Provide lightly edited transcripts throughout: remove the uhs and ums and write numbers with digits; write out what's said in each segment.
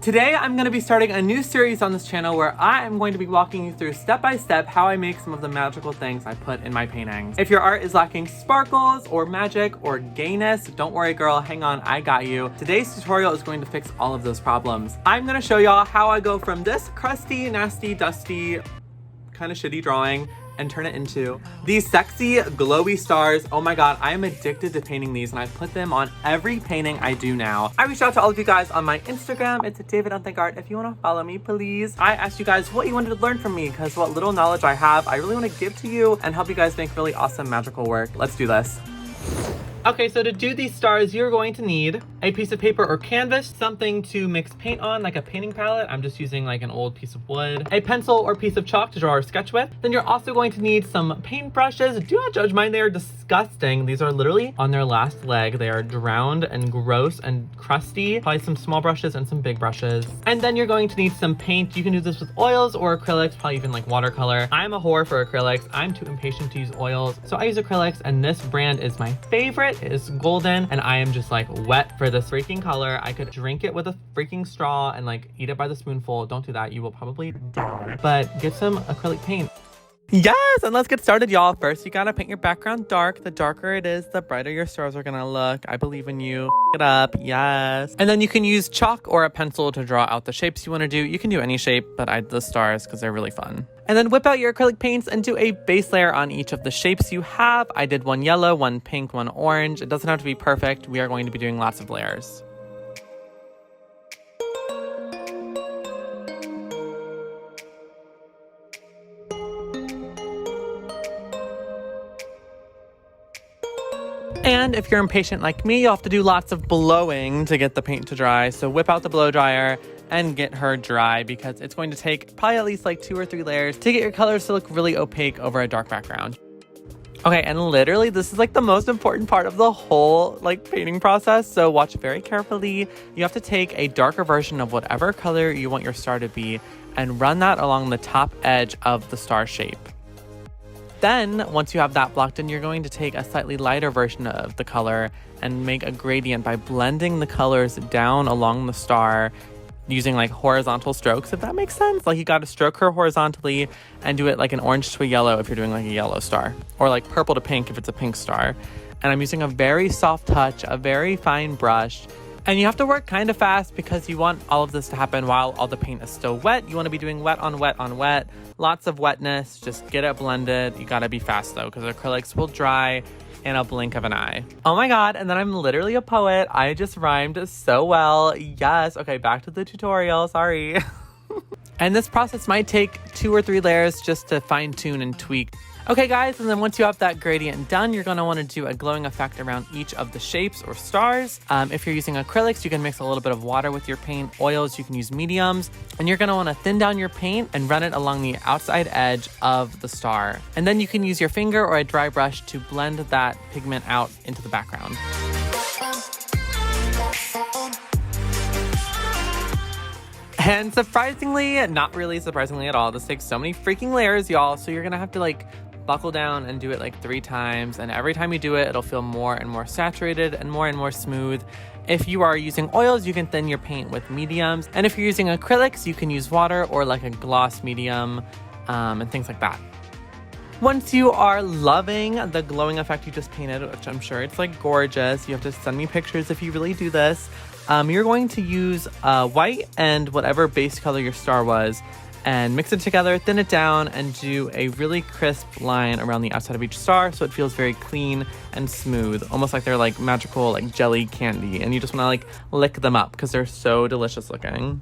Today, I'm going to be starting a new series on this channel where I am going to be walking you through step by step how I make some of the magical things I put in my paintings. If your art is lacking sparkles or magic or gayness, don't worry girl, hang on, I got you. Today's tutorial is going to fix all of those problems. I'm going to show y'all how I go from this crusty, nasty, dusty, kind of shitty drawing and turn it into these sexy glowy stars. Oh my god, I am addicted to painting these and I put them on every painting I do now. I reached out to all of you guys on my Instagram. It's Unthank Art. If you want to follow me, please. I asked you guys what you wanted to learn from me because what little knowledge I have, I really want to give to you and help you guys make really awesome magical work. Let's do this. Okay, so to do these stars, you're going to need a piece of paper or canvas, something to mix paint on, like a painting palette. I'm just using like an old piece of wood, a pencil or piece of chalk to draw or sketch with. Then you're also going to need some paint brushes. Do not judge mine, they are disgusting. These are literally on their last leg. They are drowned and gross and crusty. Probably some small brushes and some big brushes. And then you're going to need some paint. You can do this with oils or acrylics, probably even like watercolor. I'm a whore for acrylics. I'm too impatient to use oils, so I use acrylics, and this brand is my favorite. It is golden, and I am just like wet for this freaking color. I could drink it with a freaking straw and like eat it by the spoonful. Don't do that, you will probably die. But get some acrylic paint. Yes, and let's get started, y'all. First, you gotta paint your background dark. The darker it is, the brighter your stars are gonna look. I believe in you. It up, yes. And then you can use chalk or a pencil to draw out the shapes you want to do. You can do any shape, but I did the stars because they're really fun. And then whip out your acrylic paints and do a base layer on each of the shapes you have. I did one yellow, one pink, one orange. It doesn't have to be perfect. We are going to be doing lots of layers. And if you're impatient like me, you'll have to do lots of blowing to get the paint to dry. So whip out the blow dryer and get her dry because it's going to take probably at least like 2 or 3 layers to get your colors to look really opaque over a dark background. Okay, and literally this is like the most important part of the whole like painting process, so watch very carefully. You have to take a darker version of whatever color you want your star to be and run that along the top edge of the star shape. Then, once you have that blocked in, you're going to take a slightly lighter version of the color and make a gradient by blending the colors down along the star using like horizontal strokes, if that makes sense. Like you got to stroke her horizontally and do it like an orange to a yellow if you're doing like a yellow star, or like purple to pink if it's a pink star. And I'm using a very soft touch, a very fine brush. And you have to work kind of fast because you want all of this to happen while all the paint is still wet. You want to be doing wet on wet on wet. Lots of wetness, just get it blended. You gotta be fast though, because acrylics will dry in a blink of an eye. Oh my god, and then I'm literally a poet. I just rhymed so well. Yes, okay, back to the tutorial, sorry. And this process might take 2 or 3 layers just to fine tune and tweak. Okay guys, and then once you have that gradient done, you're gonna wanna do a glowing effect around each of the shapes or stars. If you're using acrylics, you can mix a little bit of water with your paint. Oils, you can use mediums. And you're gonna wanna thin down your paint and run it along the outside edge of the star. And then you can use your finger or a dry brush to blend that pigment out into the background. And surprisingly, not really surprisingly at all, this takes so many freaking layers, y'all. So you're gonna have to like buckle down and do it like 3 times. And every time you do it, it'll feel more and more saturated and more smooth. If you are using oils, you can thin your paint with mediums. And if you're using acrylics, you can use water or like a gloss medium and things like that. Once you are loving the glowing effect you just painted, which I'm sure it's like gorgeous, you have to send me pictures if you really do this. You're going to use white and whatever base color your star was and mix it together, thin it down, and do a really crisp line around the outside of each star so it feels very clean and smooth, almost like they're like magical like jelly candy, and you just want to like lick them up because they're so delicious looking.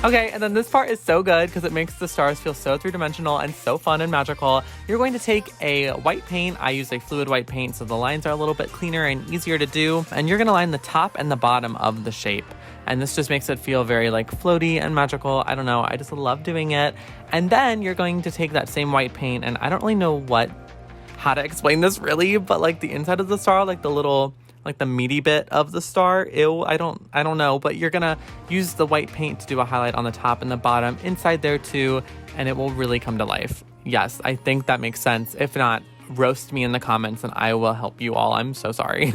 Okay, and then this part is so good because it makes the stars feel so 3-dimensional and so fun and magical. You're going to take a white paint. I use a fluid white paint so the lines are a little bit cleaner and easier to do. And you're going to line the top and the bottom of the shape. And this just makes it feel very like floaty and magical. I don't know, I just love doing it. And then you're going to take that same white paint, and I don't really know how to explain this really, but like the inside of the star, like the little like the meaty bit of the star. Ew, I don't know, but you're gonna use the white paint to do a highlight on the top and the bottom inside there too, and it will really come to life. Yes, I think that makes sense. If not, roast me in the comments and I will help you all. I'm so sorry.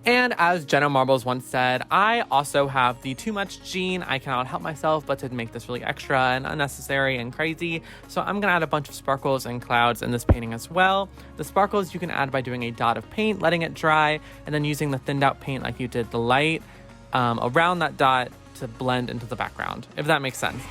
And as Jenna Marbles once said, I also have the too much gene. I cannot help myself but to make this really extra and unnecessary and crazy. So I'm gonna add a bunch of sparkles and clouds in this painting as well. The sparkles you can add by doing a dot of paint, letting it dry, and then using the thinned out paint like you did the light around that dot to blend into the background, if that makes sense.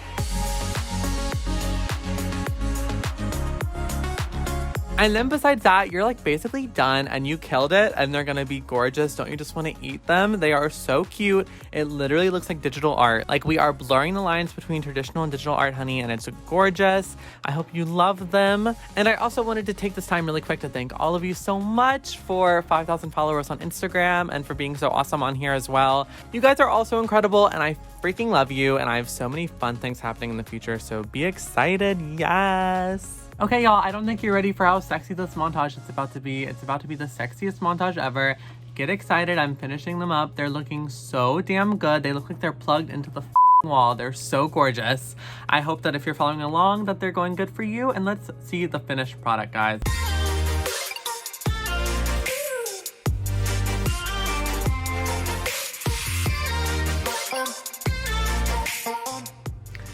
And then besides that, you're like basically done and you killed it, and they're gonna be gorgeous. Don't you just want to eat them? They are so cute. It literally looks like digital art. Like, we are blurring the lines between traditional and digital art, honey, and it's gorgeous. I hope you love them. And I also wanted to take this time really quick to thank all of you so much for 5,000 followers on Instagram and for being so awesome on here as well. You guys are all so incredible and I freaking love you, and I have so many fun things happening in the future, so be excited. Yes. Okay, y'all, I don't think you're ready for how sexy this montage is about to be. It's about to be the sexiest montage ever. Get excited. I'm finishing them up. They're looking so damn good. They look like they're plugged into the wall. They're so gorgeous. I hope that if you're following along that they're going good for you, and let's see the finished product, guys.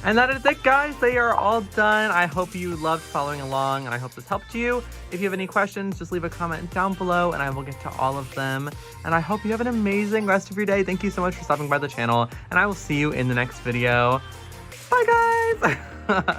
And that is it, guys. They are all done. I hope you loved following along, and I hope this helped you. If you have any questions, just leave a comment down below and I will get to all of them. And I hope you have an amazing rest of your day. Thank you so much for stopping by the channel, and I will see you in the next video. Bye, guys.